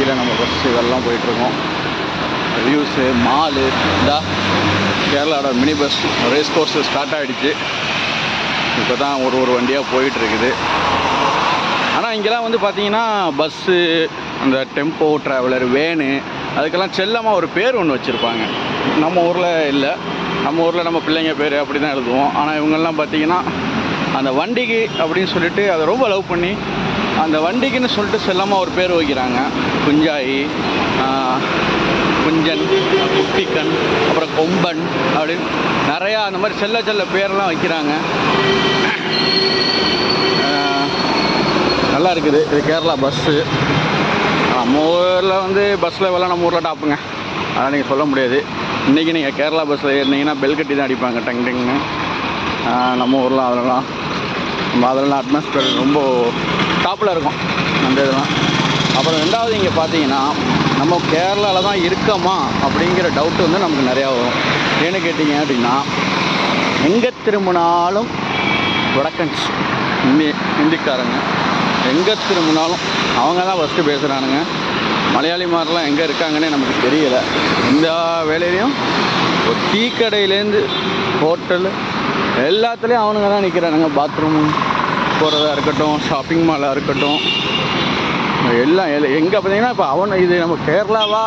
வழியில் நம்ம பஸ் இதெல்லாம் போயிட்டுருக்கோம். வியூஸு, மாலு, இந்த கேரளாவோட mini bus race course start ஆகிடுச்சு. இப்போ தான் ஒரு வண்டியாக போயிட்டுருக்குது. ஆனால் இங்கெல்லாம் வந்து பார்த்திங்கன்னா பஸ்ஸு, அந்த டெம்போ ட்ராவலர், வேனு, அதுக்கெல்லாம் செல்லமாக ஒரு பேர் ஒன்று வச்சுருப்பாங்க. நம்ம ஊரில் இல்லை. நம்ம ஊரில் நம்ம பிள்ளைங்க பேர் அப்படி தான் எழுதுவோம். ஆனால் இவங்கெல்லாம் பார்த்திங்கன்னா அந்த வண்டிக்கு அப்படின்னு சொல்லிட்டு அதை ரொம்ப லவ் பண்ணி அந்த வண்டிக்குன்னு சொல்லிட்டு செல்லமாக ஒரு பேர் வைக்கிறாங்க. குஞ்சாயி, குஞ்சன், குட்டிக்கண், அப்புறம் கொம்பன் அப்படின்னு நிறையா அந்த மாதிரி செல்ல பேரெல்லாம் வைக்கிறாங்க. நல்லா இருக்குது. இது கேரளா பஸ்ஸு. நம்ம ஊரில் வந்து பஸ்ஸில் எல்லாம் நம்ம ஊரில் டாப்புங்க, அதெல்லாம் நீங்கள் சொல்ல முடியாது. இன்றைக்கி நீங்கள் கேரளா பஸ்ஸில் ஏறினீங்கன்னா பெல் கட்டி தான் அடிப்பாங்க, டங் டங்னு. நம்ம ஊரில் அதெல்லாம் அட்மாஸ்பியர் ரொம்ப டாப்பில் இருக்கும் அந்த இதெல்லாம். அப்புறம் ரெண்டாவது இங்கே பார்த்தீங்கன்னா நம்ம கேரளாவில் தான் இருக்கோமா அப்படிங்கிற டவுட்டு வந்து நமக்கு நிறையா வரும். ஏன்னு கேட்டிங்க அப்படின்னா எங்கே திரும்பினாலும் வடக்கன்ஸ், ஹிந்திக்காரங்க எங்கே திரும்பினாலும் அவங்க தான் ஃபஸ்ட்டு பேசுகிறானுங்க. மலையாளி மாதிரிலாம் எங்கே இருக்காங்கன்னே நமக்கு தெரியலை. இந்த வேலையிலையும் ஒரு டீ கடையிலேருந்து ஹோட்டலு எல்லாத்துலேயும் அவனுங்க தான் நிற்கிறானுங்க. பாத்ரூம் போகிறதா இருக்கட்டும், ஷாப்பிங் மாலாக இருக்கட்டும், எல்லாம் எங்கே பார்த்தீங்கன்னா இப்போ இது நம்ம கேரளாவா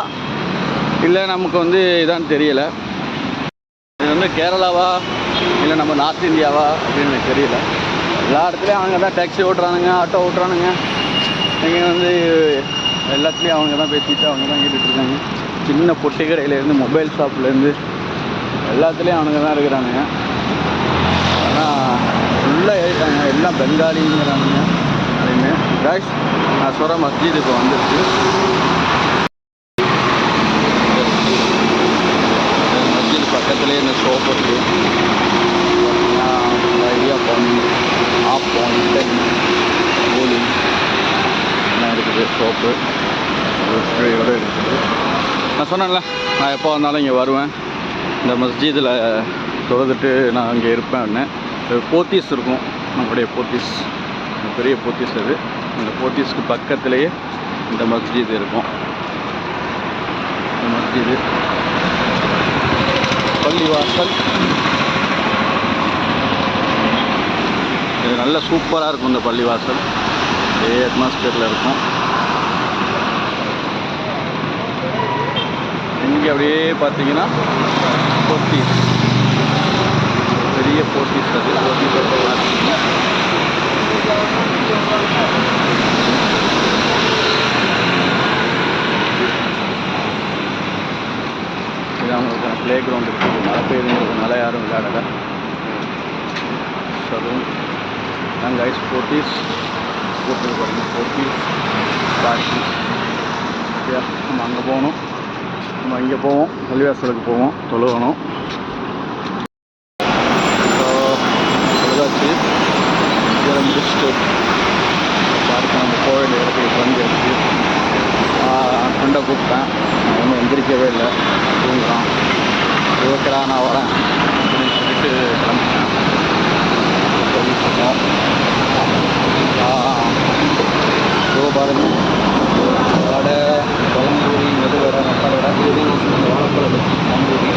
இல்லை நமக்கு வந்து இதான்னு தெரியலை. இது வந்து கேரளாவா இல்லை நம்ம நார்த் இந்தியாவா அப்படின்னு எனக்கு தெரியல. எல்லா இடத்துலையும் அவங்க தான் டாக்ஸி ஓட்டுறானுங்க, ஆட்டோ ஓட்டுறானுங்க. இங்கே வந்து எல்லாத்துலேயும் அவங்க தான் பேசிட்டு அவங்க தான் கேட்டுட்ருக்காங்க. சின்ன பொட்டி கடையிலேருந்து மொபைல் ஷாப்லேருந்து எல்லாத்துலேயும் அவனுங்க தான் இருக்கிறானுங்க. ஆனால் ஃபுல்லாக ஏறிட்டாங்க, எல்லாம் பெங்காலிங்கிறானுங்க அப்படின்னு. காய்ஸ், நான் சொல்கிற மஸ்ஜித் இப்போ வந்துருச்சு. மஸ்ஜித் பக்கத்துலேயே இந்த ஷோப் இருக்குது. ஐயாப்பம், ஆப்பம், கோலி எல்லாம் இருக்குது. ஷோப்பு ஃப்ரீயோடு இருக்குது. நான் சொன்னேன்ல, நான் எப்போ வந்தாலும் இங்கே வருவேன். இந்த மஸ்ஜிதில் தொழுதுட்டு நான் அங்கே இருப்பேன்னு. போத்தீஸ் இருக்கும், நம்மளுடைய போத்தீஸ், பெரிய போத்தீஸ் அது. அந்த போத்தீஸ்க்கு பக்கத்துலேயே இந்த மஸ்ஜித் இருக்கும். இந்த மஸ்ஜிது பள்ளிவாசல். இது நல்ல சூப்பராக இருக்கும். இந்த பள்ளிவாசல் இதே அட்மாஸ்பியரில் இருக்கும். இங்கே அப்படியே பார்த்தீங்கன்னா போத்தீஸ், பெரிய போத்தீஸ் அது. போத்தீஸ் இது அவங்களுக்கான ப்ளே கிரவுண்ட் இருக்குது. மழை பெய்யுதுங்கிறதுனால யாரும் விளையாடலை. சலூன் நாங்கள் ஐஸ் போத்தீஸ் போட்டு பாருங்க. போத்தீஸ் பாக்கி நம்ம அங்கே போகணும். நம்ம இங்கே போவோம், பள்ளிவாசலுக்கு போவோம், தொழுகணும். தொழுதாச்சு, இதில் முடிச்சுட்டு பாருங்க நம்ம கோவில் இடத்துக்கு வந்துடுச்சு. ஃப்ரெண்டை கூப்பிட்டேன், நான் ஒன்றும் எந்திரிக்கவே இல்லை, தூங்குறான். ஓகேடா நான் வரேன் அப்படின்னு சொல்லிட்டு கிளம்பிட்டேன். சொல்லிட்டுருக்கோம். பாருங்க, வடை, பழம்பூரி, மெது வடை, மசாலா வடை, இது வாழைப்பழம் பழம்பூரி.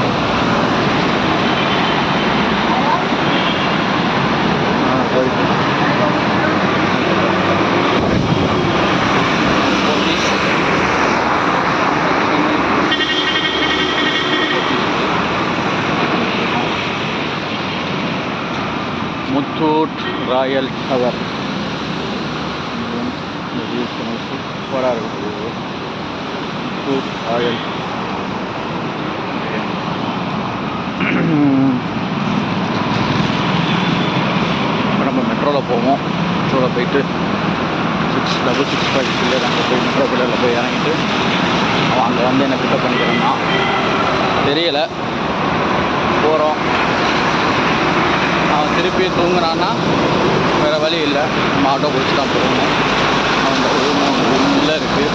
முத்தூட் ராயல் டவர் சூப்பராக இருக்குது. முத்தூட் ராயல். இப்போ நம்ம மெட்ரோவில் போவோம். மெட்ரோவில் போயிட்டு 665 பில்லர் அங்கே போய் மெட்ரோ பில்லரில் போய் இறங்கிட்டு அவன் அங்கே வந்து என்னை பிக்கப் பண்ணிக்கிறேன்னா தெரியலை. போகிறோம். அவன் திருப்பி தூங்குறான்னா வேறு வழி இல்லை, நம்ம ஆட்டோ பிடிச்சி தான் போகணும். அவன் ரூம் உள்ளே இருக்குது,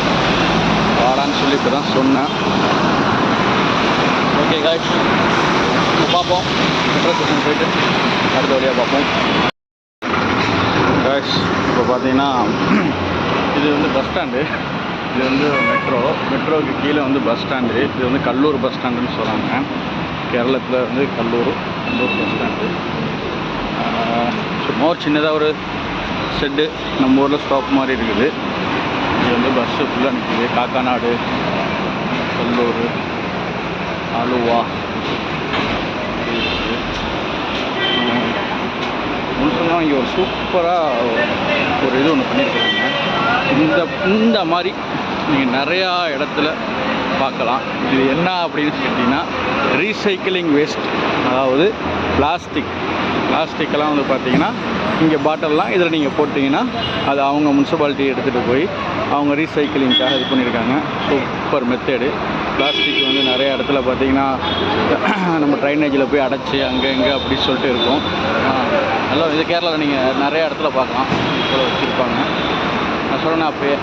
வாடான்னு சொல்லி இப்போ தான் சொன்னேன். ஓகே காய்ஸ், இப்போ பார்ப்போம். மெட்ரோ ஸ்டேஷன் போயிட்டு அடுத்த வழியாக பார்ப்போம். காய்ஸ், இப்போ பார்த்தீங்கன்னா இது வந்து பஸ் ஸ்டாண்டு. இது வந்து மெட்ரோவுக்கு கீழே வந்து பஸ் ஸ்டாண்டு. இது வந்து கல்லூர் பஸ் ஸ்டாண்டுன்னு சொல்கிறாங்க. கேரளத்தில் வந்து கல்லூர் பஸ் ஸ்டாண்டு. சும்மா ஒரு சின்னதாக ஒரு ஷெட்டு நம்ம ஊரில் ஸ்டாப் மாதிரி இருக்குது. இது வந்து பஸ்ஸு ஃபுல்லாக நிற்கிது. காக்காநாடு, கல்லூர், ஆலுவா முழுசமாக இங்கே ஒரு சூப்பராக ஒரு இது ஒன்று பண்ணியிருக்காங்க. இந்த மாதிரி நீங்கள் நிறையா இடத்துல பார்க்கலாம். இது என்ன அப்படின்னு கேட்டிங்கன்னா ரீசைக்கிளிங் வேஸ்ட், அதாவது பிளாஸ்டிக்கெல்லாம் வந்து பார்த்திங்கன்னா இங்கே பாட்டில்லாம் இதில் நீங்கள் போட்டிங்கன்னா அது அவங்க முனிசிபாலிட்டி எடுத்துகிட்டு போய் அவங்க ரீசைக்கிளிங்காக இது பண்ணியிருக்காங்க. Super method. பிளாஸ்டிக் வந்து நிறைய இடத்துல பார்த்திங்கன்னா நம்ம ட்ரைனேஜில் போய் அடைச்சி அங்கே இங்கே அப்படி சொல்லிட்டு இருக்கும். நல்லா இது கேரளாவில் நீங்கள் நிறைய இடத்துல பார்க்கலாம். இப்போ வச்சுருப்பாங்க. நான் சொல்கிறேன் அப்போயே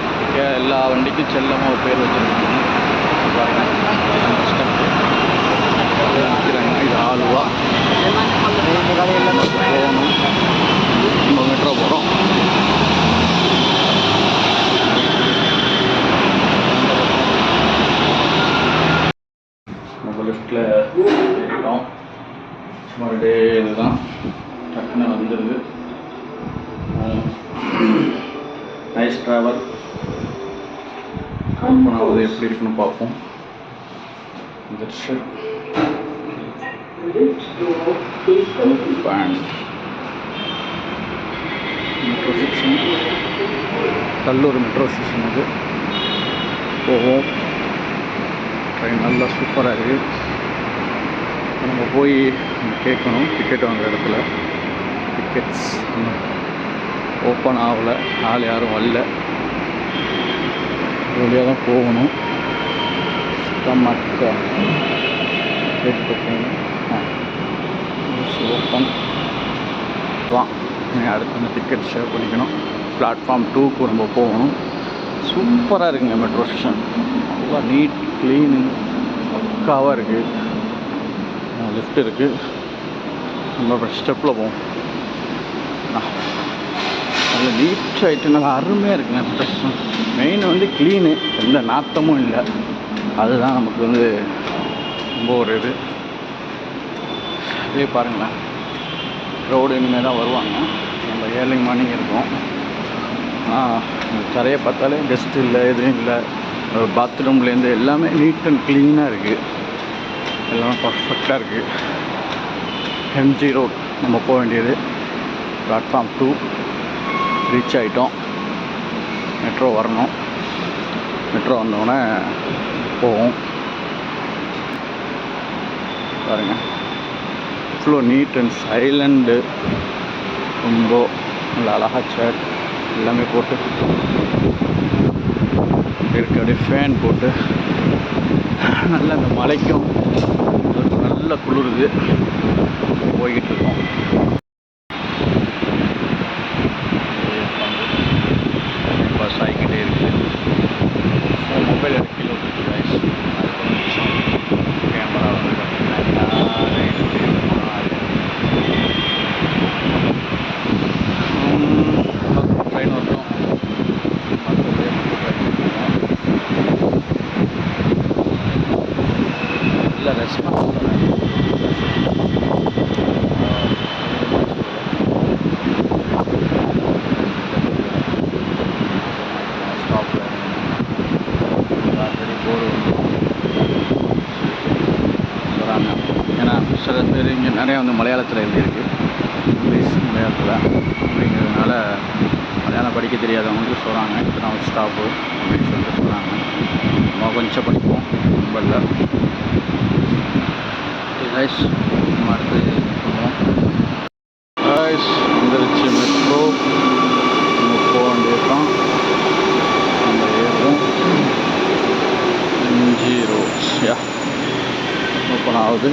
எல்லா வண்டிக்கும் செல்லமாக ஒரு பேர் வச்சுருக்காங்க. பாருங்கள் வைக்கிறாங்க. இது ஆலுவா போகணும். நம்ம மெட்ரோ போகிறோம். நம்ம லிஃப்ட்டில் ஏறிட்டோம். மறுபடியும் இதுதான் டக்குன்னு வந்துடுது. Nice travel. ஓப்பனாவது எப்படி இருக்குன்னு பார்ப்போம். Metro station, Kallur metro station. அது போவோம். ட்ரெயின் நல்லா சூப்பராக இருக்குது. நம்ம போய் கேட்கணும் டிக்கெட் வாங்குற இடத்துல. டிக்கெட்ஸ் ஓப்பன் ஆகலை, ஆள் யாரும் வரல. வழியாக தான் போகணும். மக்கா ஓப்பன் தான். அடுத்து வந்து டிக்கெட் ஷேர் பண்ணிக்கணும். பிளாட்ஃபார்ம் 2க்கு நம்ம போகணும். சூப்பராக இருக்குங்க மெட்ரோ ஸ்டேஷன். நல்லா நீட் க்ளீனு பக்காவாக இருக்குது. லிஃப்ட் இருக்குது. நம்ம அப்புறம் ஸ்டெப்பில் போவோம். நல்ல நீட் ஆகிட்டு நல்லா அருமையாக இருக்குங்க மெட்ரோ ஸ்டேஷன். மெயின் வந்து க்ளீனு, எந்த நாத்தமும் இல்லை. அதுதான் நமக்கு வந்து ரொம்ப ஒரு இது. இதே பாருங்களேன், க்ரௌடு இனிமேல் தான் வருவாங்க. நம்ம ஏர்லி மார்னிங் இருக்கும். ஆனால் தரையை பார்த்தாலே டஸ்ட் இல்லை, எதுவும் இல்லை. பாத்ரூம்லேருந்து எல்லாமே நீட் அண்ட் க்ளீனாக இருக்குது. எல்லாமே பர்ஃபெக்டாக இருக்குது. எம்ஜி ரோட் நம்ம போக வேண்டியது. பிளாட்ஃபார்ம் 2 ரீச் ஆகிட்டோம். மெட்ரோ வரணும். மெட்ரோ வந்தோடனே போவோம். பாருங்கள், இவ்வளோ நீட் அண்ட் சைலண்டு. ரொம்ப நல்லா அழகாக சேர் எல்லாமே போட்டு இருக்கு. அப்படியே ஃபேன் போட்டு நல்லா அந்த மலைக்கும் நல்ல குளிருது. போய்கிட்டு இருக்கோம். பஸ் ஆகிக்கிட்டே இருக்குது. மொபைல் கீழே விட்டுருக்கு. கேமரா வந்து ட்ரெயின் வரும். நல்ல ரெஸ்பான்ஸ். சில பேர் இங்கே நிறையா வந்து மலையாளத்தில் எழுதியிருக்கு. இங்கிலீஷ் மலையாளத்தில் அப்படிங்கிறதுனால மலையாளம் படிக்க தெரியாதவங்களுக்கு சொல்கிறாங்க இத்தனை ஸ்டாப்பு அப்படின்னு சொல்லிட்டு சொல்கிறாங்க. நம்ம கொஞ்சம் படிப்போம், ரொம்ப இல்லை. கைஸ் நம்ம அடுத்து பண்ணுவோம். கைஸ் வந்துருச்சு மெட்ரோ. நம்ம போக வேண்டியதுதான். நம்ம ஏறுவோம். எம்ஜி ரோட்ஸ் ஓப்பன் ஆகுது.